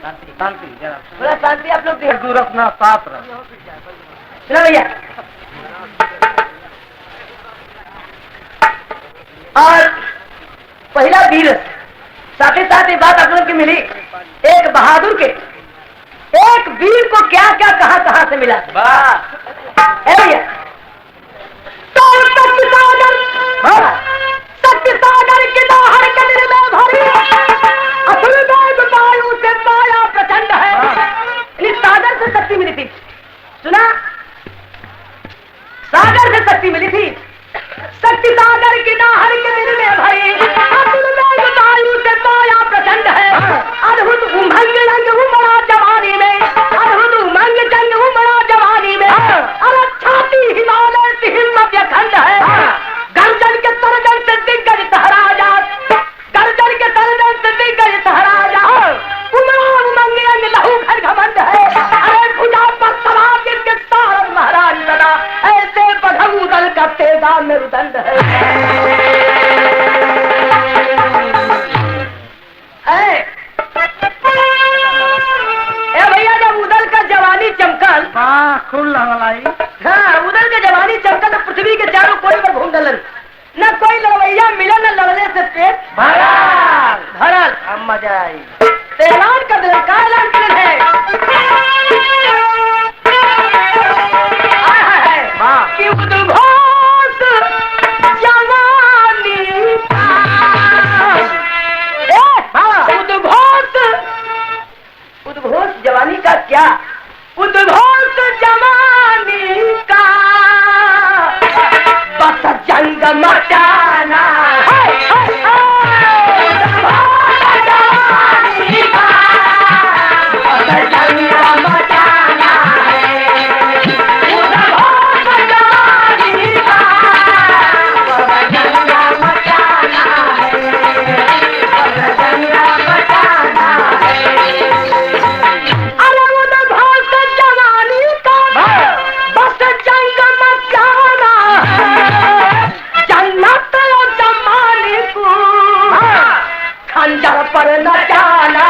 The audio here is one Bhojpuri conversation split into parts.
शांति थोड़ा शांति आप लोग दूर अपना साथ रह। सुना भैया। और पहला वीर साथ ही साथ ये बात आप लोग की मिली एक बहादुर के, एक वीर को क्या क्या कहां से मिला। भैया सत्य सागर के बाहर कदर में भरी असल में वायु से माया प्रचंड है। सागर से शक्ति मिली थी। सुना, सागर से शक्ति मिली थी। शक्ति सागर की नाहर के दिल में भरी असल में वायु से माया प्रचंड है। अद्भुत उमंग रंग उमड़ा जवानी में, अद्भुत उमंग जंग उमड़ा जवानी में। अरे छाती हिमालय से हिम्मत अखंड है। गर्जन के तरजन से दिग्गज ठहरा जा, गर्जन के तरजन से दिग्गज ठहरा जा। उमड़ा उमंग रंग लहू घर घमंड है। अरे भुजा पर सवार के सारंग महाराज सदा ऐसे बधऊ दल का तेजा में रुदंड है। भैया जब उदल का जवानी चमकल, खूब लहलाई। हाँ उदल का जवानी चमकल तो पृथ्वी के चारों कोने पर घूम डलन। न कोई लड़वैया मिला, न लड़ने से पेट भरल। अब मजा आई। ऐलान कर दिल का ऐलान कर है कि उद्घोष जवानी उद्घोष जवानी का क्या? उद्घोष जवानी का बस जंग मचाना पर न जाना।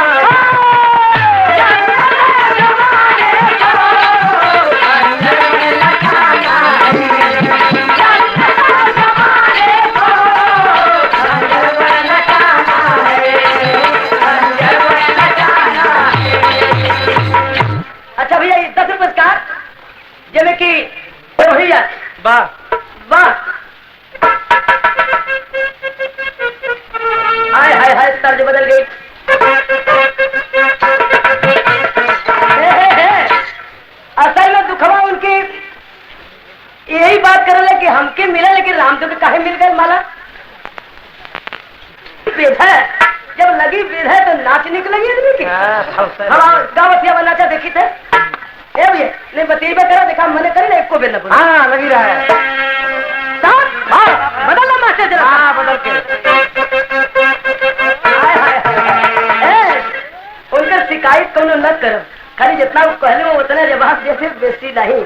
अच्छा भैया 10 पुरस्कार जिसमें कि भैया वाह वाह हाय हाय हाय तर्ज बदल गई। असल में दुखवा उनकी यही बात कर रहे कि हमके मिला लेकिन रामदेव के काहे मिल गए माला। वेद है जब लगी वेद है तो नाच निकलेगी आदमी की। हाँ गावतिया बनाचा देखी थे भैया नहीं बतेबे करा देखा मैंने करी ना एक को बेल ना। हाँ लगी रहा है। बदलना मास्टर जरा। हाँ बदल के उनका शिकायत कौन न करो, खाली जितना वो कहले वो उतना जवाब दे, फिर बेसी नहीं।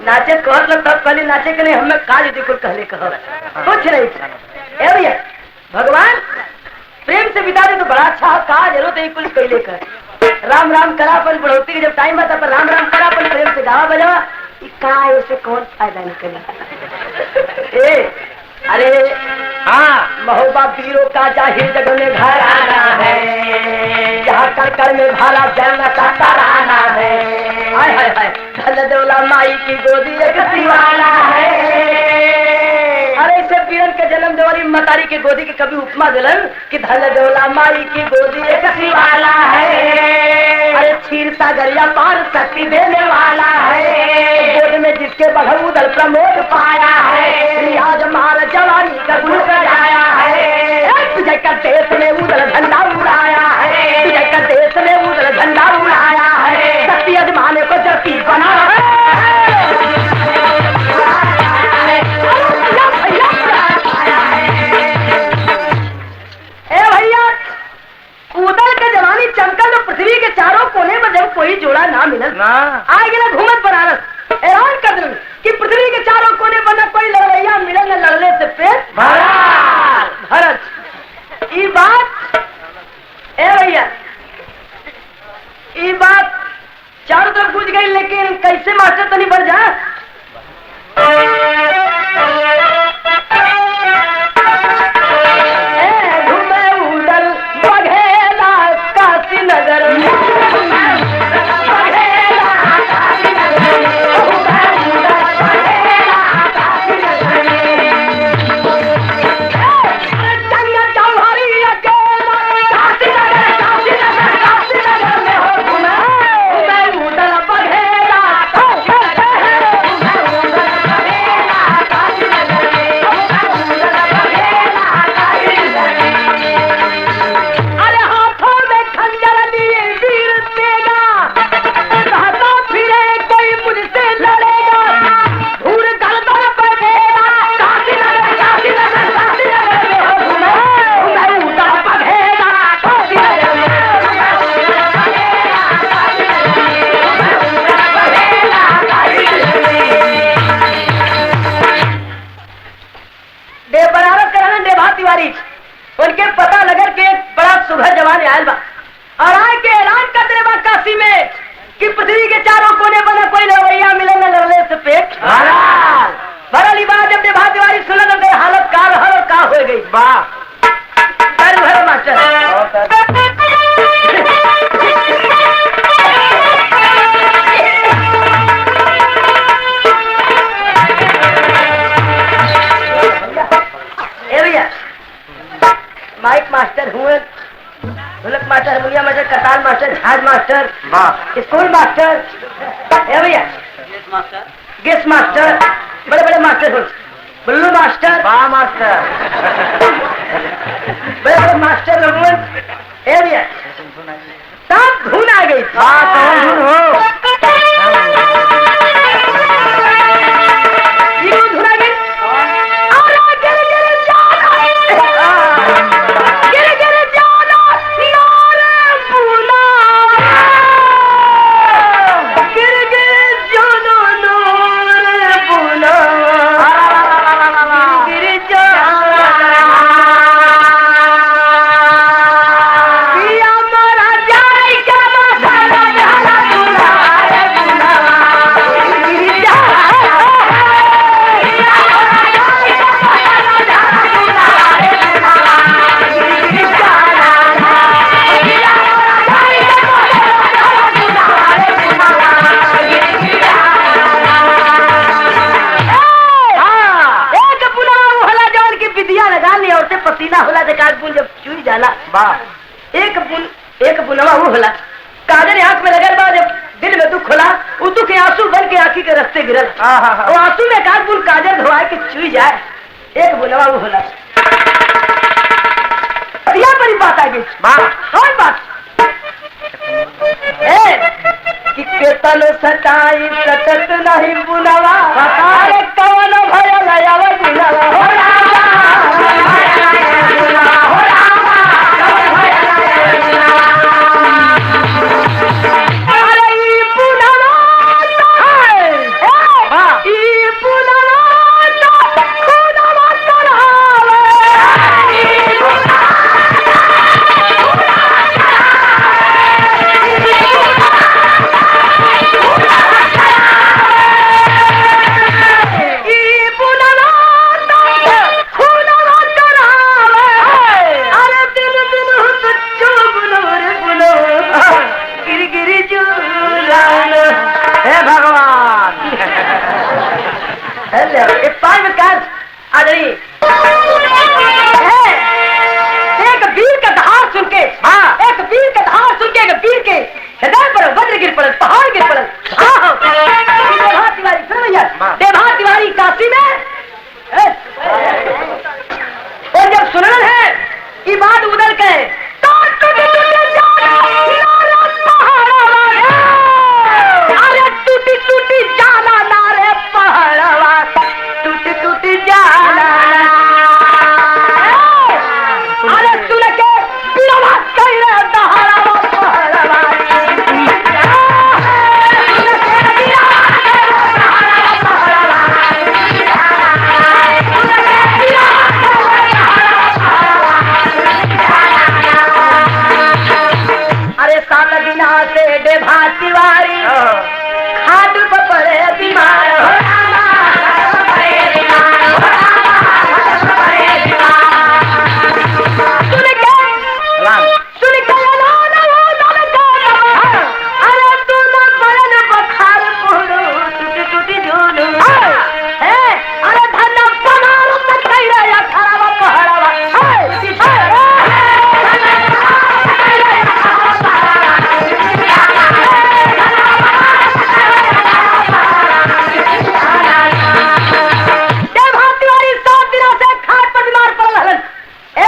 नाचे कहत लग तब कहली नाचे के नहीं हमें काज देखो कहले कह कुछ नहीं। भैया भगवान प्रेम से बिता दे तो बड़ा अच्छा काज जरूरत है कुछ कहले कर। राम राम करा अपन बढ़ोती के जब टाइम आता पर राम राम करा अपन प्रेम से गावा बजावा का ऐसे कौन फायदा निकले। अरे हाँ महोबा वीरों का जाहिर जग में घर आना है, जहाँ कर में भाला जलना चाहता रहना है। हाय हाय हाय धल दौला माई की गोदी एक दीवाना है। अरे इसे वीरन के जन्म देवाली मतारी की गोदी की कभी उपमा दिलन कि धल दौला माई की गोदी एक दीवाना है। अरे क्षीर सागरिया पार शक्ति देने वाला है, गोद में जिसके बघऊ दल प्रमोद पाया है। आज मार जवानी का गुण सजाया है, तुझे का देश में उधर झंडा उड़ाया है, तुझे का देश में उधर झंडा उड़ाया है। शक्ति अजमाने को जबकि बना है। भैया उदल के जवानी चमकल तो पृथ्वी के चारों कोने में जब कोई जोड़ा ना मिलल ना आए गिला घूमत बनारस ऐलान कर दिल कि पृथ्वी के चारों कोने पर न कोई लड़वैया मिलल न लड़ने से पेट भरत। ये बात भैया तो नहीं बढ़ जा। घूमे उड़ल बघेला काशी नगर उनके पता लगर के एक बड़ा सुघर जवान आयल बा और आए के ऐलान कर दे बा काशी में कि पृथ्वी के चारों कोने बना कोई लड़वैया मिले न लड़ले से पेट भरली बात जब देभा तिवारी सुनल तो हालत का रहल और का हो गई बा कर भर मास्टर माइक मास्टर हुए, ढोलक मास्टर, हारमोनिया मास्टर, करताल मास्टर, झाज मास्टर, स्कूल मास्टर, भैया गेस्ट मास्टर, बड़े बड़े मास्टर हो, बल्लू मास्टर, बा मास्टर, बड़े बड़े मास्टर लोग भैया सब धुन आ गई। धुन हो पसीना होला जब बुन जब चुई जाला एक बुनवा वो होला काजर आंख में लगल बा जब दिल में दुख होला उ दुख के आंसू बन के आंखी के रास्ते गिरल वो आंसू में काज बुन काजर धोआए के चुई जाए एक बुनवा वो होला दिया बड़ी बात आ गई कौन बात कि केतन सताई सतत नहीं बुनवा अरे कवन भयल आवा बुनवा होला एक वीर का दहाड़ सुन के हृदय पर वज्र गिर पड़ल, पहाड़ गिर पड़ल। देभा तिवारी सुन भैया, देभा तिवारी काशी में और जब सुनल है ये बात उदल के अरे टूटी टूटी जाला नारे पहाड़वा टूटी टूटी जाला अरे सुन के बिरवा कइले दहाड़वा पहाड़वा अरे सात दिना से देभा तिवारी हाथ पर पड़े बीमार हो रामा हाथ पर पड़े बीमार हो रामा हाथ पर पड़े बीमार सुन के अरे तू न पड़न बखार पुरु टूटी झूलू अरे धन्ना पनार तक कई रे खराबा पहरावा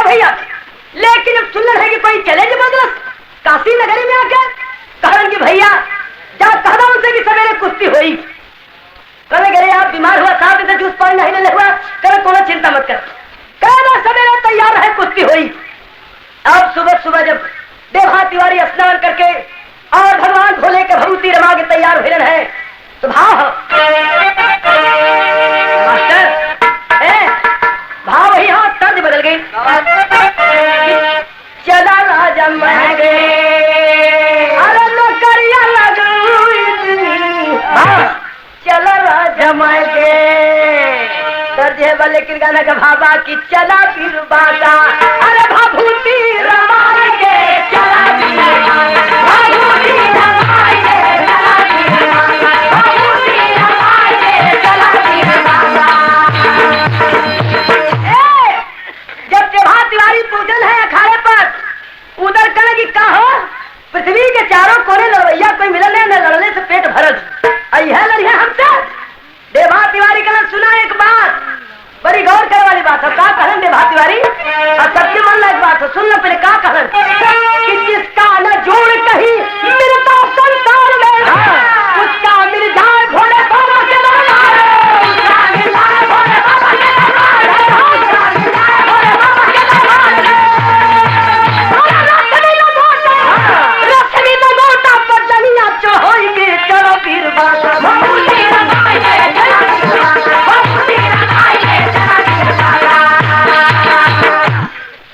लेकिन अब सुनल है कि कोई चले जबरदस्त काशी नगरी में आकर कहन कि भैया जा कहना उनसे कि सवेरे कुश्ती हुई कहने गए आप बीमार हुआ साहब इधर जूस पानी नहीं ले हुआ करे कोनो चिंता मत कर कहना सवेरे तैयार है कुश्ती हुई। अब सुबह सुबह जब देवा तिवारी स्नान करके और भगवान भोले के भभूति रमा के तैयार हुए है तो भाव भाव वही हाँ तर्ज बदल गई चला राजा मैं गए अरे नौकरिया लग चला राजा मैं गए तर्ज है लेकिन गाना का भाबा की चला फिर बाजा अरे भभूति रमाए गे चला भभूति रमाए गे चला भभूति रमाए गे चला जब देवा तिवारी पूजन है अखाड़े पर उधर कहने की कहो पृथ्वी के चारों कोने लड़वैया कोई मिलने न लड़ने से पेट भरल यह लड़िया हमसे देवा तिवारी का सुना एक बात बड़ी गौर करने वाली बात है का कहन देवा तिवारी और सबके मन में एक बात है सुन लो पहले का कहन कि जिसका न जोड़ कहीं मिलता संसार में उसका मिल जाए भोले बाबा के दरबार उसका मिल जाए भोले बाबा के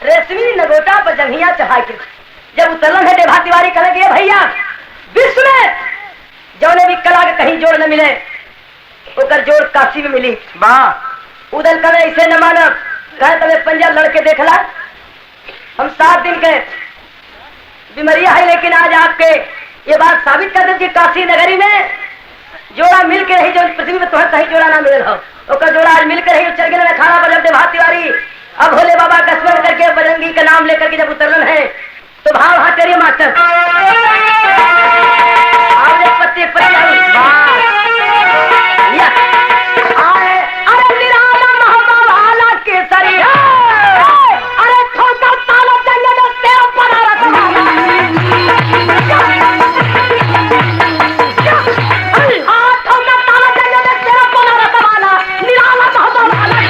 रेशमी नगोटा पर जंघिया चढ़ा के जब उतरन है देवा तिवारी कहने के भैया विश्व में जौने भी कला के कहीं जोड़ न मिले ओकर जोड़ काशी में मिली उधर कहे ऐसे न मानब कहे तबे पंजा लड़के देखला हम 7 दिन के बीमारिया है लेकिन आज आपके ये बात साबित कर दे कि काशी नगरी में जोड़ा मिल के रही जो पृथ्वी में तुम्हें कहीं जोड़ा ना मिल हो ओकर जोड़ा आज मिल के रही चल गए खाना बजब देवा तिवारी अब भोले बाबा का स्मरण करके बजरंगी का नाम लेकर के जब उतरन है तो भाव हाथ करिए मास्टर पत्ते अरे निराला महाबाला केसरी अरे ठोकर ताला जंगल तेरा पनारा ठोकर ताला जंगल तेरा पनारा सवाला निराला महाबाला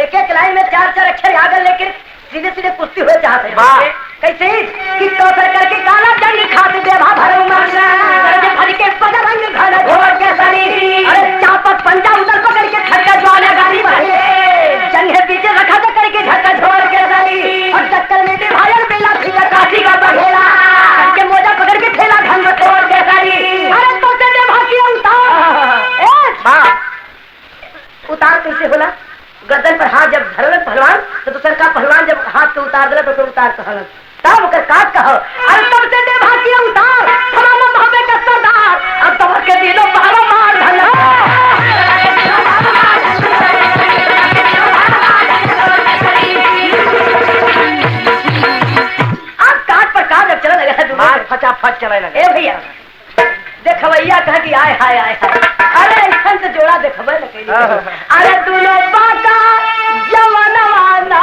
एक एक लाइन में 4-4 अक्षर याद है लेकिन सीधे सीधे कुश्ती हुए चाहते हैं कैसे कि टोकर करके काला जंग खाते देवा भरऊ मारना भर के बजरंग घन घोर के सरी अरे चापक पंजा उधर पकड़ के खटका ज्वाला गाड़ी भरे जंग पीछे रखा तो करके झटका झोर के सरी और टक्कर में भायर बेला फिर काशी का बघेला के मोजा पकड़ के ठेला ढंग तोड़ के सरी अरे तो से देवा की उतार कैसे होला गर्दन पर हाथ जब धरल पहलवान तो दूसर का पहलवान जब हाथ को उतार दिला तो उतार कहल तब ओकर काट कहो अरे तब से देवा की उतार हमारा महबे का सरदार अब तब के दिलो बाबा मार धला अब काट पर काट जब चला लगा मार फटाफट चला लगा ए भैया देखवैया कह कि आय हाय आय हाय अरे ऐसा से जोड़ा देखबे न कइली अरे दुनो बाका जवनवाना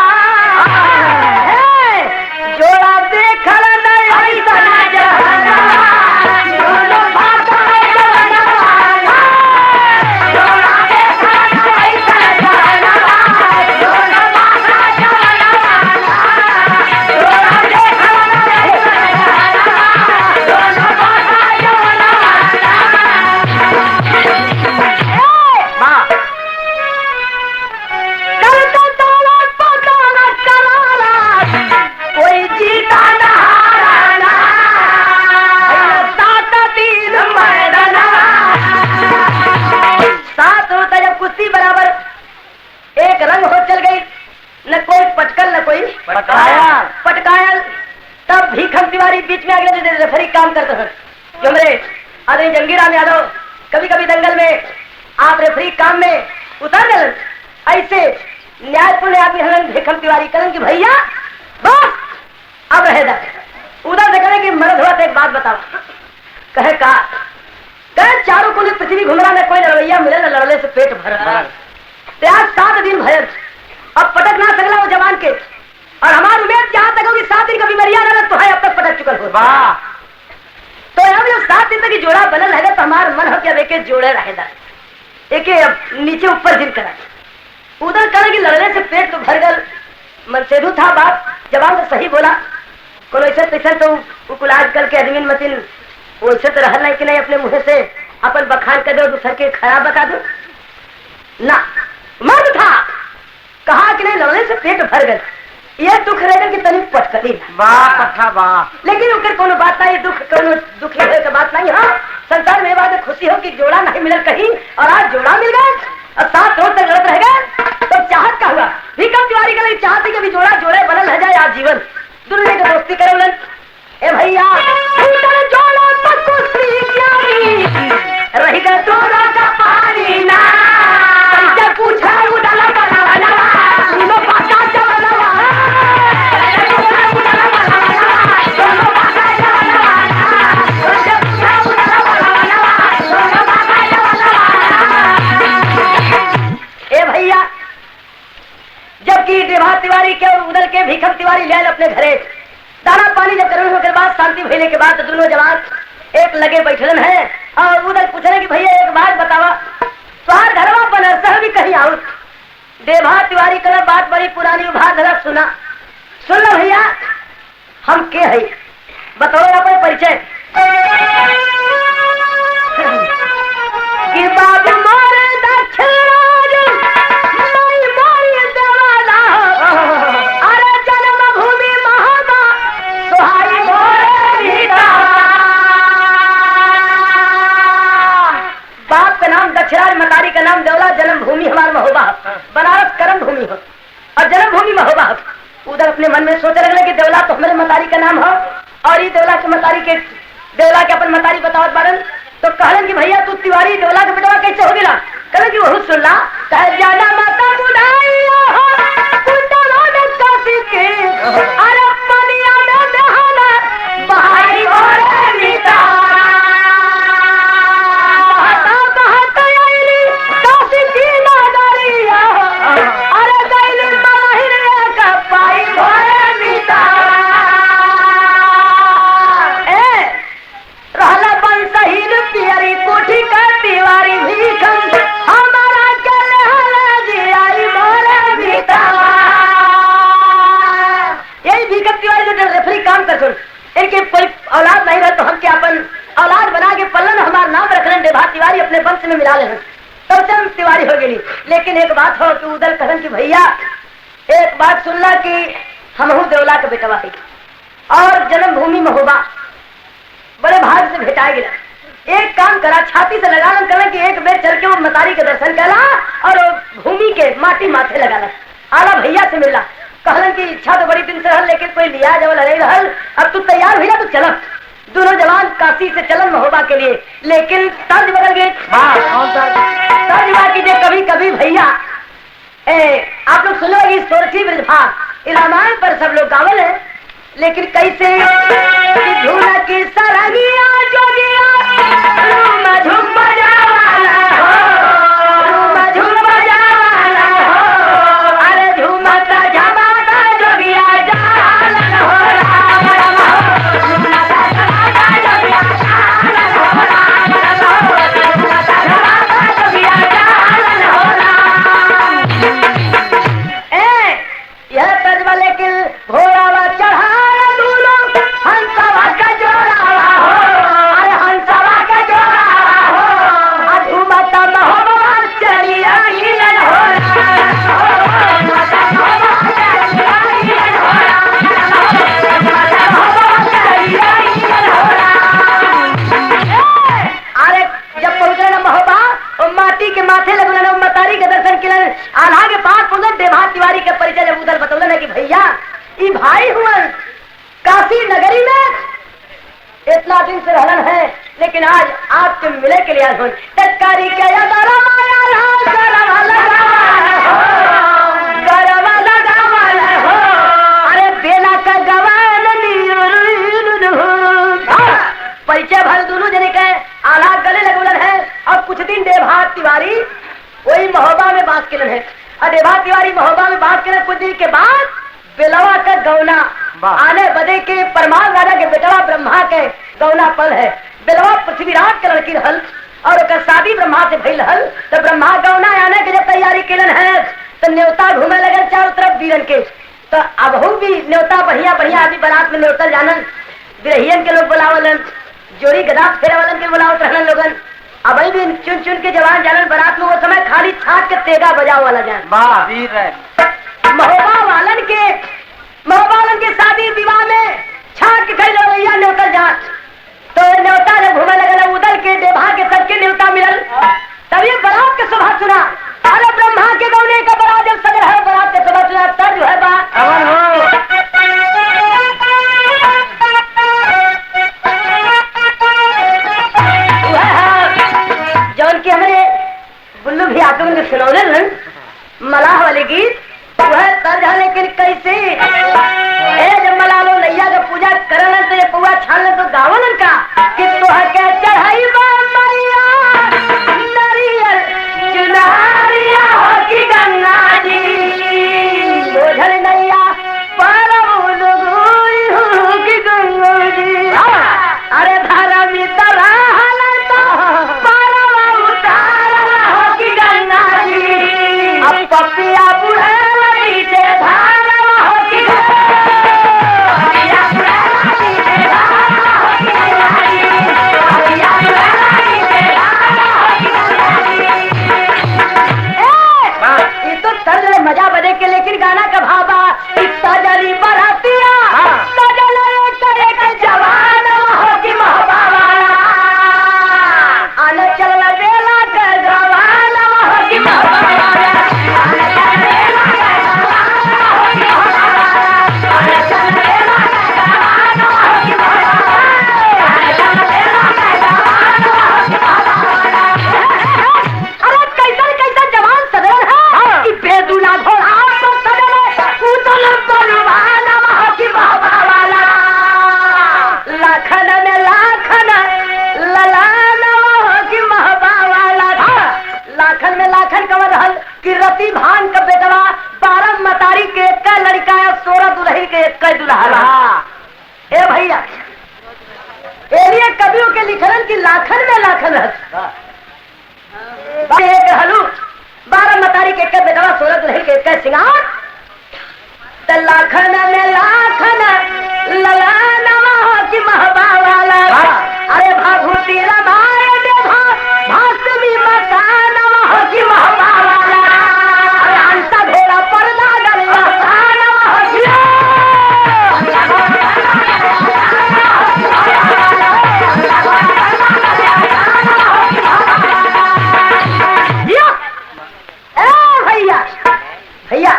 जोड़ा देखल नहीं ऐसा ना जहाना दुनो बाका जवनवाना जोड़ा देखल नहीं ऐसा जहाना दुनो बाका जवनवाना जोड़ा देखल नहीं ऐसा जहाना दोनों बाका जवनवाना कुश्ती बराबर एक रंग हो चल गई, न कोई पटकल न कोई पटकायल। तब भीखम तिवारी बीच में अगले रेफरी काम करते हैं। जो मेरे आदमी जंगीराम यादव कभी कभी दंगल में आप रेफरी काम में उतर गए, ऐसे न्यायपूर्ण आदमी हलन भीखम तिवारी करें कि भैया बस अब रहेगा। उधर से करें कि मर्द हुआ तो एक बात बताओ, कहे का कहे चारों को पृथ्वी घूम रहा, न कोई लड़वैया मिले न लड़ने से पेट भर। आज 7 दिन भर, अब पटक ना सकला वो जवान के, और हमारी उम्मीद जहां तक होगी 7 दिन का बीमारियां न तो है, अब तक पटक चुकल हो। तो अब जब 7 दिन तक जोड़ा बनल रहेगा तो हमारा मन हो कि अब एक जोड़े रहेगा, एक नीचे ऊपर जिन करा। उधर करे कि लड़ने से पेट तो भर गल, मनसेधु था बात, जवाब तो सही बोला। कोनो ऐसा तैसा तो उकुल आजकल के आदमी मतीन वैसे तो रहल नहीं कि नहीं अपने मुँह से अपन बखान कर दो, दूसर के खराब बता दो ना। मर्द था, कहा कि नहीं लड़ने से पेट भर गए, ये दुख रहेगा कि तनी पटकली लेकिन उनके कोनो बात नहीं, दुख कोनो दुखी होने की बात नहीं। हाँ, संसार में बात खुशी हो कि जोड़ा नहीं मिलल कहीं, और आज जोड़ा मिल गया और 7 रोज तक लड़त रह गए, तो चाहत का हुआ। भीखम तिवारी के लिए चाहती कि जोड़ा जोड़े बनल रह जाए आज जीवन, दुनिया की दोस्ती करें। ए भैया जोड़ा रही गए जोड़ा का पानी ना पूछा जबकि देवा तिवारी के और उधर के भीखम तिवारी ले अपने घरे दाना पानी जब करने के बाद शांति भइले के बाद दोनों जवान एक लगे बैठलन है, और उधर पूछने कि भैया एक बात बतावा, तुम्हार घरवा बनरसा भी कहीं आउट। देवा तिवारी का बात बड़ी पुरानी भाग सुना, सुन लो भैया हम के है, बताओ अपने परिचय। कि बाबू मोरे दक्षराज मतारी का नाम देवला, जन्मभूमि हमारा महोबा, बनारस कर्म भूमि हो और जन्मभूमि महोबा। उधर अपने मन में सोच रहे कि देवला तो हमारे मतारी का नाम हो, और ये देवला के मतारी के देवला के अपन मतारी बतावत बारन। तो कहलन कि भैया तू तिवारी देवला के बेटवा कैसे हो गिला? कहलन कि वही सुनला, कहे जाना माता बुढ़ाई हो कुंडलों में काफी के, अरे पनिया में नहाना बहाई और नीता इनके कोई औलाद नहीं रहे तो हम क्या अपन औलाद बना के पल्लन हमारा नाम रख रहे देवा तिवारी अपने वंश में मिला ले, तब से हम तिवारी हो गई। लेकिन एक बात हो कि उधर कहन कि भैया एक बात सुनना कि हम देवला के बेटवा है और जन्मभूमि महोबा, बड़े भाग से भेटा गया। एक काम करा, छाती से लगा करें कि एक बेर चल के वो मतारी के दर्शन करा और भूमि के माटी माथे लगा आला भैया से मिला। कहलन की इच्छा तो बड़ी दिन से रहल, लेकिन कोई लिया जवल नहीं रहल, अब तू तैयार भैया तो चल। दोनों जवान काशी से चलन महोबा के लिए, लेकिन तर्ज बदल गए। तर्ज बात कीजिए कभी कभी भैया आप लोग सुन लो सोरठी ब्रजभाग रामायण पर सब लोग गावल है, लेकिन कैसे झूला की सरगिया जोगिया झूम बजावाला हो, झूम बजावाला हो, अरे झूमता झमाता जोगिया जालन हो राम राम हो, झूमता झमाता जोगिया जालन हो राम राम हो, झूमता झमाता जोगिया जालन हो राम। यह तर्जमा लेकिन घोड़ावा चढ़ा हंसवा का जोड़ावा हो, अरे हंसवा का जोड़ावा हो, किलन आल्हा के पास पहुंचे। देभा तिवारी के परिचय जब उधर बतौलन है कि भैया ये भाई हुआ काशी नगरी में इतना दिन से रहलन है, लेकिन आज आपके मिले के लिए आज हो तत्कारी क्या याद आ रहा परिचय भर दोनों जने के आला गले लगुलन है। अब कुछ दिन देभा तिवारी वही महोबा में बात किलन है और देभा तिवारी महोबा में बात किलन। कुछ दिन के बाद बेलवा का गौना आने बदे के परमार राजा के बेटवा ब्रह्मा के गौना पल है। बेलवा पृथ्वीराज के लड़की हल और उसका शादी ब्रह्मा से भइल हल। तो ब्रह्मा गौना आने के जब तैयारी किलन है तो न्योता घूमे लगे चारों तरफ वीरन के। तो अब भी न्योता बढ़िया बढ़िया आदमी बारात में न्योता जानन, बिरहियन के लोग बुलावलन, जोड़ी गदा फेरे वालन के बुलावत रहलन लोगन। अब भी चुन चुन के जवान जानन बारात में वो समय खाली छाट के तेगा बजाव वाला जान महोबा वालन के शादी विवाह में छाट के कई लोग न्योता जान। तो न्योता जब घूमे लगल उधर के देभा के सबके न्योता मिलल। तभी बारात के सभा सुना। अरे ब्रह्मा के गौने का बारात जब सजल है बारात के सभा सुना तब जो है बात जौन की हमारे बुल्लू भी आकर में सुनौले मलाह वाले गीत वह तर्ज है। लेकिन कैसे जब मला लो नैया का पूजा करन तो ये पुआ छान तो गावन का कि तो के चढ़ाई मैया नरियल चुनारिया हो की गंगा जी बोझल नैया परम दुगुई हो की गंगा जी। अरे धारा में तरह पपिया बुढ़े से धारा हो की ये तो तर्ज मजा बदे के। लेकिन गाना का भावा इतना जली बरातिया जवान हो की महबा वाला आने चल बेला के जवान हो की महबा वाला रति भान का बेटवा 12 मतारी के एक लड़का है 16 दुल्ही के एक दुल्हा। ए भैया एरिया कवियों के लिखलन की लाखन में लाखन एक हलू 12 मतारी के एक बेटवा 16 दुल्ही के एक सिंगार तो लाखन में लाखन लला की महबा वाला। अरे भाभूति रमाए देभा भास्मी मकान की महबा वाला। भेड़ा पर लागल भैया भैया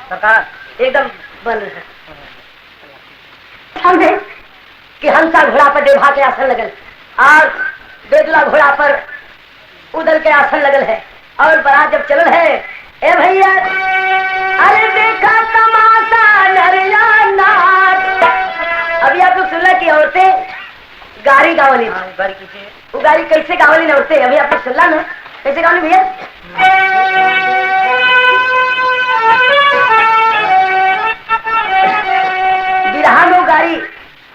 सरकार एकदम बन है समझे कि हंसा घोड़ा पर देभा के आसन लगल और बेदुला घोड़ा पर उदल के आसन लगल है और बारात जब चलल है। ए भैया अरे देखा तमाशा नरिया नाच। अभी आप लोग सुनला की औरतें गाड़ी गावली वो गाड़ी कैसे गावली ना औरतें अभी आप लोग सुनला ना कैसे गावली भैया। बिरहा में गाड़ी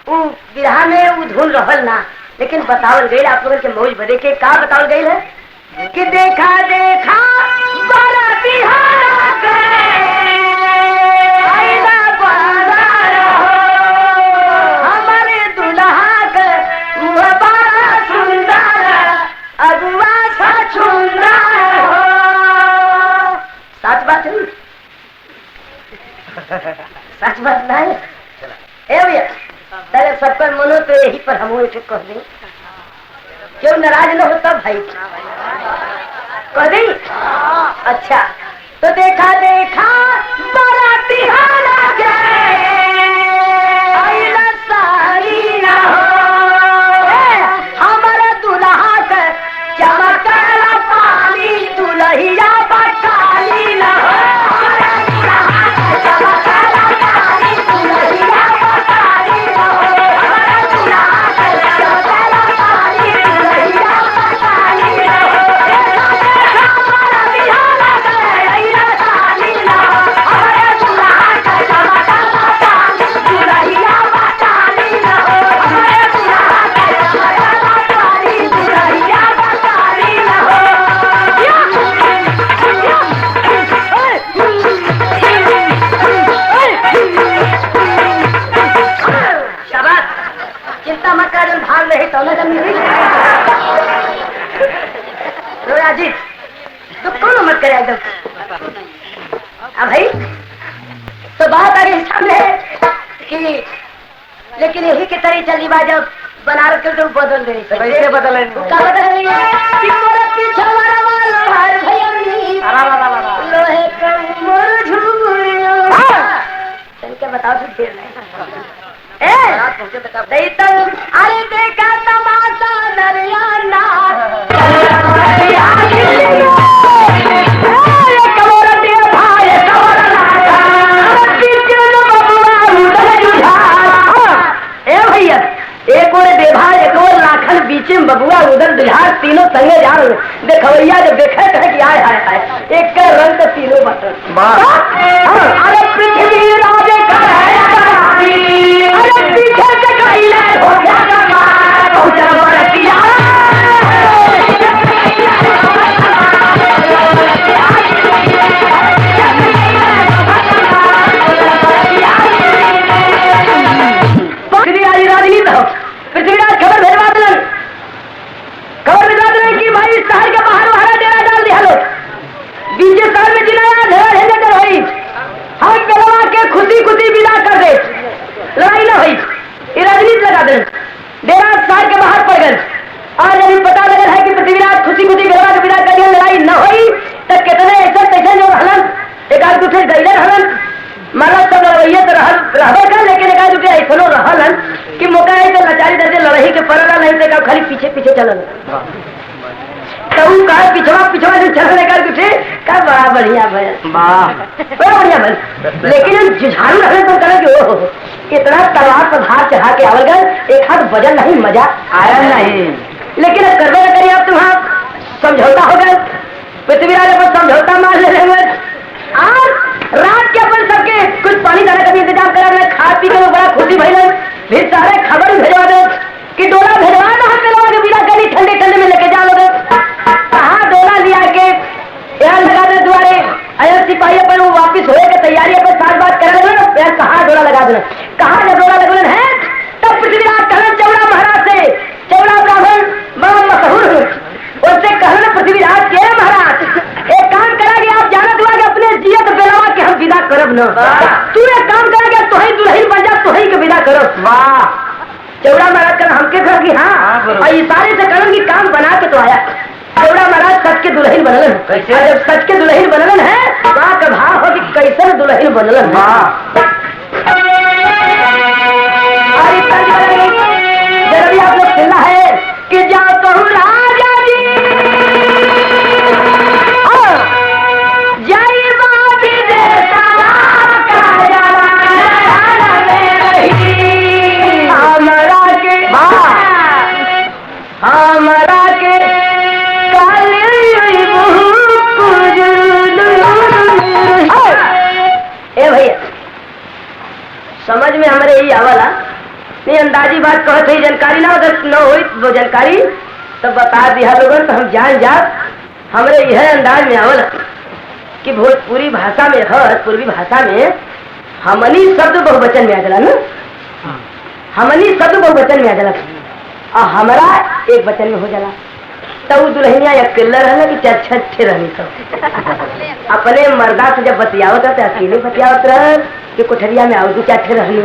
वो बिरहा में वो धुन रहल ना लेकिन बतावल गई आप लोगों के मौज बदे के का बतावल गई है कि देखा देखा हमारे दुल्हा का बड़ा सुंदर अगुआ सा सुंदर हो। सच बात है सच बात नहीं ए भैया तेरे सबका मनो तो यही पर हम कह दें क्यों नाराज न हो तब भाई कह दी? अच्छा तो देखा देखा बाराती हारा गए आईला सारी ना हो हमारा दुल्हा का चमकला पानी दुल्हिया बकाली ना हो तो कौन मत करे एकदम। अब भाई तो बात आगे सामने है कि लेकिन यही के तरह चली बात जब बनारस के तो बदल गई। कैसे बदले? क्या बदल गई? कि मोरा पीछे वाला लोहार भैया लोहे का मोर झूलियो। तनिके बताओ तो देर नहीं। अरे देखा तमाशा दरिया नार एक और बेभार एक और लाखन बीच में बबुआ उधर दुझार तीनों संगे जा रहे देखवैया जब देखे कहे कि आए हाय हाय एक का रंग तो तीनों बटन। अरे पृथ्वी राजे का अरे पीछे से कहिले हो गया पहुंचा बरतिया पृथ्वीराज खबर भेजवा दिलन कि भाई शहर के बाहर वहां डेरा डाल दिया लो बीजे शहर में जिलाया ढेर हेले कर भाई हम गलवा के खुशी खुशी विदा कर दे लड़ाई ना हुई ये राजनीति लगा दे डेरा शहर के बाहर पड़ गए। आज अभी पता लगा है कि पृथ्वीराज खुशी खुशी गलवा के विदा कर दिया लड़ाई न हुई तो कितने ऐसा तैसे जो हलन एक आध दूसरे गैले हलन मतलब सब लड़वैया तो रहबे कर लेकिन एक आध दूसरे ऐसा रहलन कि मौका है तो लाचारी दर्जे लड़ाई के पड़ला नहीं तो खाली पीछे पीछे चलल तो कहा पिछवा जो चलने कर दूसरे का बड़ा बढ़िया भैया बड़ा बढ़िया भैया लेकिन हम जुझारू रहने तो करें कि ओहो इतना तलवार पर धार चढ़ा के आवल गए एक हाथ वजन नहीं मजा आया नहीं लेकिन अब करवे न करिए आप तुम्हारा समझौता हो गए पृथ्वीराज पर समझौता मान ले रहे आज रात के अपन सबके कुछ पानी दाना का भी इंतजाम करा रहे खा पी के बड़ा खुशी भैया फिर सारे खबर भेजवा दे कि डोला भेजवा ना हम लोगों के बिना कहीं ठंडे ठंडे में लेके जा लोगे कहाँ डोला लिया के यार लगा दे द्वारे अयर सिपाही अपन वापिस होए के तैयारी अपन साथ बात कर रहे ना यार कहाँ डोला लगा देना कहाँ जब डोला लगन है तब पृथ्वीराज कहन चौड़ा महाराज से चौड़ा ब्राह्मण बड़ा मशहूर उससे कहन पृथ्वीराज के महाराज एक काम करा कि आप जाना दुआ के अपने जियत बेलवा के हम विदा करब न तू एक काम करा कि तुही दुल्हन बन जा तुही के विदा करब। वाह चौड़ा महाराज कर हमके घर की हाँ और इशारे से करन की काम बना के तो आया चौड़ा महाराज सच के दुल्हन बनलन कैसे जब सच के दुल्हन बनलन है वहाँ का भाव हो कि कैसे दुल्हन बनलन जरूरी आप लोग सुनना है कि जा कहूँ राजा जी जय बाबी देता हमारा के ए भैया समझ में हमारे यही आवाला नहीं अंदाजी बात कहत है जानकारी ना अगर न हो वो जानकारी तो बता दिया लोगन तो हम जान जा हमारे यह अंदाज में आवला कि भोजपुरी भाषा में है पूर्वी भाषा में हमनी शब्द बहुवचन में आ जाला ना हमनी शब्द बहुवचन में आ जाला और हमारा एक वचन में हो जाला तो दुल्हनिया अकेले रहना कि चार छठे रहनी सब अपने मर्दा से जब बतियावत तो अकेले बतियावत रह कि कोठरिया में आओ दू चार रहनी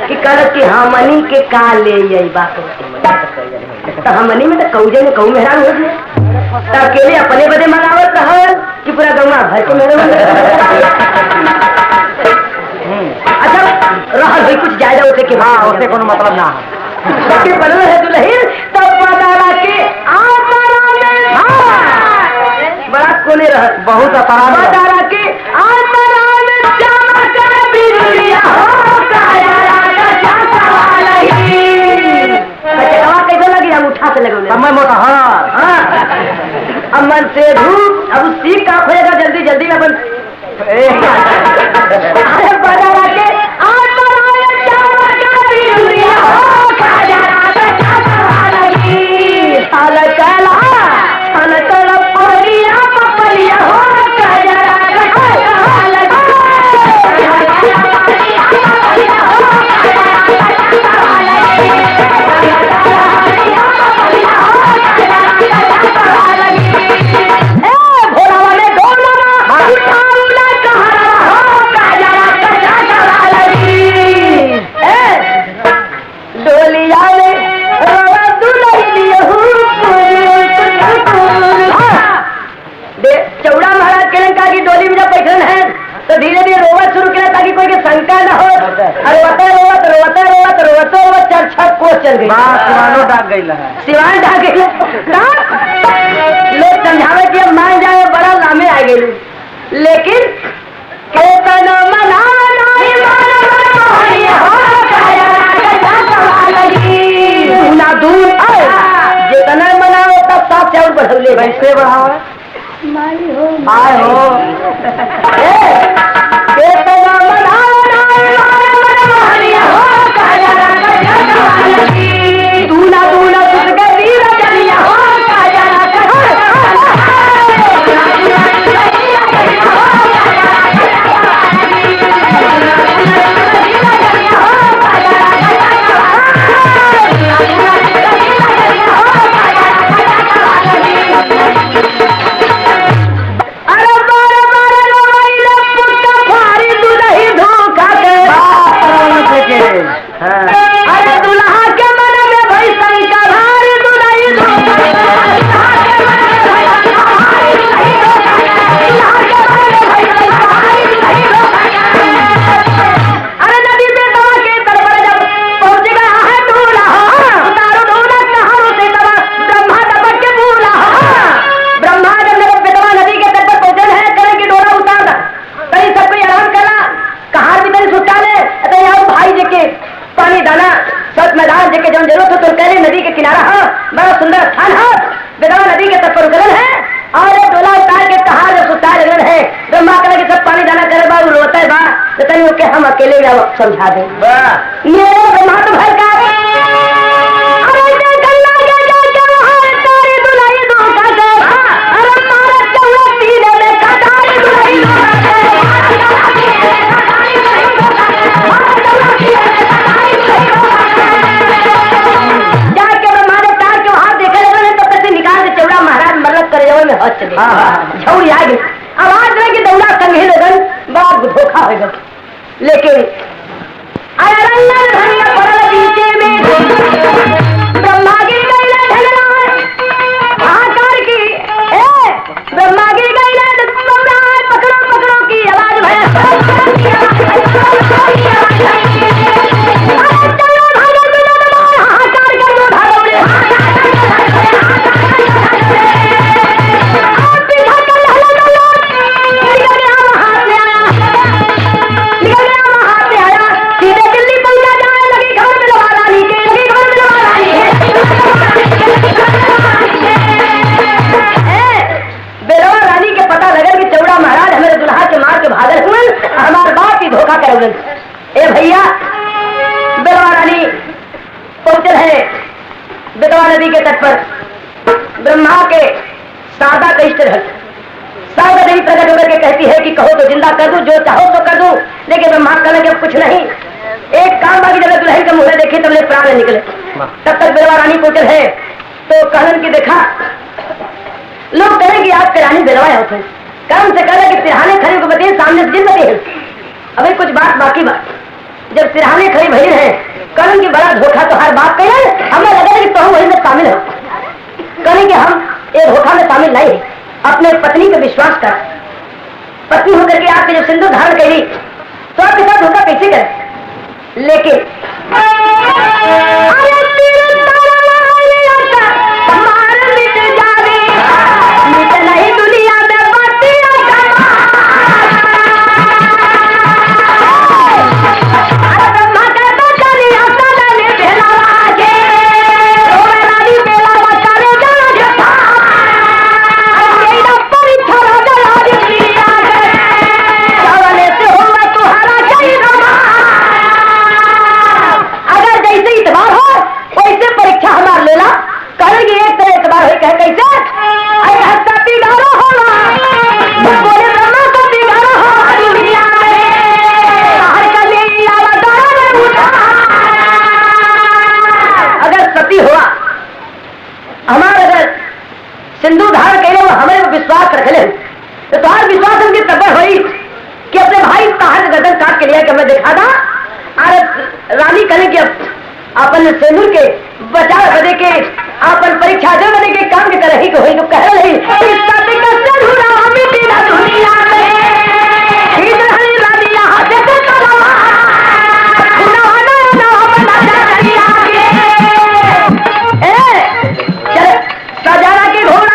कि कर कि हमनी के का ले बात तो हमनी में तो कौजे में कहूँ मेहरान हो गया तो अकेले अपने बदे मनावत रहल कि पूरा गंगा भर के मेरे अच्छा रहल भाई कुछ ज्यादा उसे के हाँ उसे कोनो मतलब ना बाकी बनल है दुल्हन तब पता के बड़ा कोने रह बहुत आराम पता के कैसे लगी हम उठा से लगे समय मोटा हाँ अमन से धूप अब सीख का खोएगा जल्दी जल्दी अपन तो धीरे धीरे रोवत शुरू किया ताकि कोई के शंका न हो। अरे रोवत चार छह कोस चल गई सिवानो डाक गई है सिवान ढाक गई लोग समझावे कि अब मान जाए बड़ा लामे आ गई लेकिन जितना मनाओ तब साफ से और बढ़ौले कैसे बढ़ाओ आए हो अरे दुल्हा के मन में भाई शंकर भारी दुल्ही अरे नदी पे दवा के तरफ जब पहुंच गया है दूल्हा उतारो दूल्हा कहां से दवा ब्रह्मा दबक के बोला ब्रह्मा जब बेदवा नदी के तट पर पहुंचे हैं करें कि डोला उतार कहीं सब कोई आराम करा कहां भी नहीं सुता ले अरे यहाँ भाई जी के पानी दाना सब मैदान जेके जब जरूरत हो तो करे नदी के किनारा हाँ बड़ा सुंदर स्थान है बेदवा नदी के तट पर उतरल है और ये डोला उतार के कहा जो सुता लगल है ब्रह्मा करे के सब पानी दाना करे बाबू रोता है बा तो तनी ओके हम अकेले जाओ समझा दे मेरे ब्रह्मा तो भर का झौड़ी आ गई आवाज रहे कि दौड़ा संगे लगन बाप धोखा हो गया लेकिन बीचे में ब्रह्मा गिर गई हाहाकार की ब्रह्मा गिर गई पकड़ो पकड़ो की आवाज धोखा कर ए भैया बेलवा रानी पहुंचल है बेलवा नदी के तट पर ब्रह्मा के सादा का इष्ट रहल सादा देवी प्रकट होकर के कहती है कि कहो तो जिंदा कर दूं जो चाहो तो कर दूं लेकिन ब्रह्मा कहने के कुछ नहीं एक काम बाकी जब दुल्हन के मुँह देखे तब प्राण निकले तब तक बेलवा रानी पहुंचल है तो कहलन की देखा लोग कहें कि आप रानी बेलवा होते काम से कह कि सिरहाने खड़े को बताइए सामने से जिंदगी है अभी कुछ बात बाकी बात जब सिरहाने खड़ी भई है कहने की बड़ा धोखा तो हर बात कहे हमें लगा कि तुम वही में शामिल हो कहने कि हम ये धोखा में शामिल नहीं है। अपने पत्नी पे विश्वास कर, पत्नी होकर के आपके जब सिंदूर धारण करी तो आपके साथ धोखा कैसे करे? लेकिन नहीं दुनिया में सिंधु धारण करे वो हमें विश्वास रख ले तो तुम्हारा विश्वास उनकी तब्बर हुई कि अपने भाई ताहर गर्दन काट के लिया कि मैं दिखा दा। अरे रानी करें कि अपन सिंदूर के बचाव बदे के अपन परीक्षा दे बदे के काम के करे कि होई तो कह रही सजाना के घोड़ा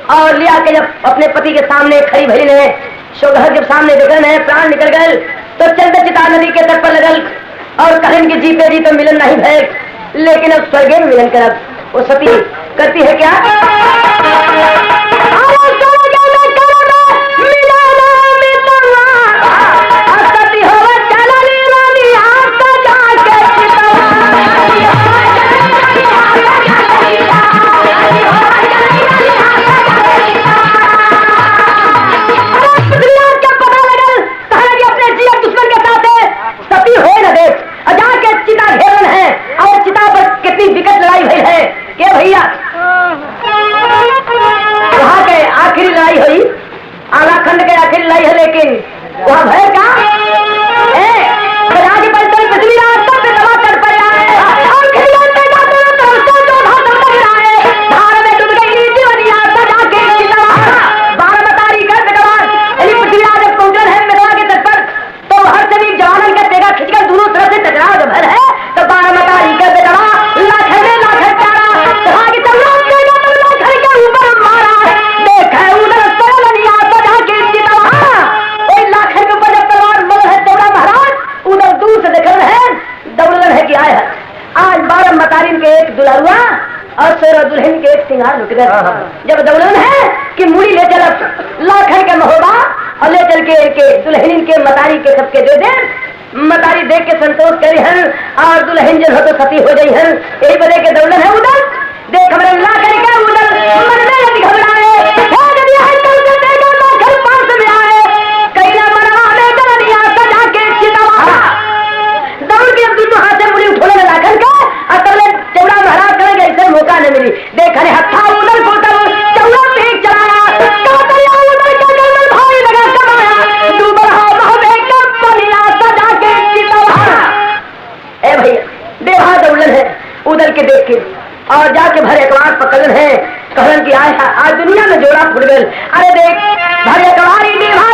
और लिया के जब अपने पति के सामने खड़ी भरी ने शोघर जब सामने देखल है प्राण निकल गए तो चलते चिता नदी के तट पर लगल और कहन की जीते जी तो मिलन नहीं भय, लेकिन अब स्वर्गे में मिलन करब। वो सती करती है क्या? विकट लड़ाई हुई है क्या भैया? वहां के आखिरी लड़ाई हुई, आलाखंड के आखिरी लड़ाई है, लेकिन वहां भय का पृथ्वी दबा कर पड़ा है और में डूब गई जीवनिया सजा के बारामतारी कर पृथ्वीराज जब पहुंचल है मेरा के तट पर तो हर सभी जवानन का देगा खिंचकर दोनों तरफ से टकराव जब भर है तो बारामतारी कर बेटवा आज बारामतारी के एक दुल्हा और 16 दुल्हन के एक सिंगार लुट गए। जब दौलन है कि मुड़ी ले चल लाखन के महोबा और ले चल के दुल्हन के मतारी के सबके दे दे। मतारी देख के संतोष करी हन और दुल्हन जन हो तो सती हो गई हन। यही बदे के दौलन है उधर देख हमरे लाखन के उधर मन में यदि घबराए यदि है कल के देगा लाखन पास में आए कैला मरवा में जनिया सजा के चितवा दौड़ के दोनों हाथ से मुड़ी उठोले में लाखन का और तबले चौड़ा महाराज करेंगे ऐसे मौका नहीं मिली। देख अरे हत्था उधर कोतर चौड़ा फेंक चलाया कातरिया उधर के गल भाई लगा कराया डूबल हो महबे का बनिया सजा के चितवा। ए भैया देहा दौलन है उधर के देख के और जाके भरे अखबार पकड़न है कहन की आज दुनिया में जोड़ा फुट गल। अरे देख भरे अखबारी देहा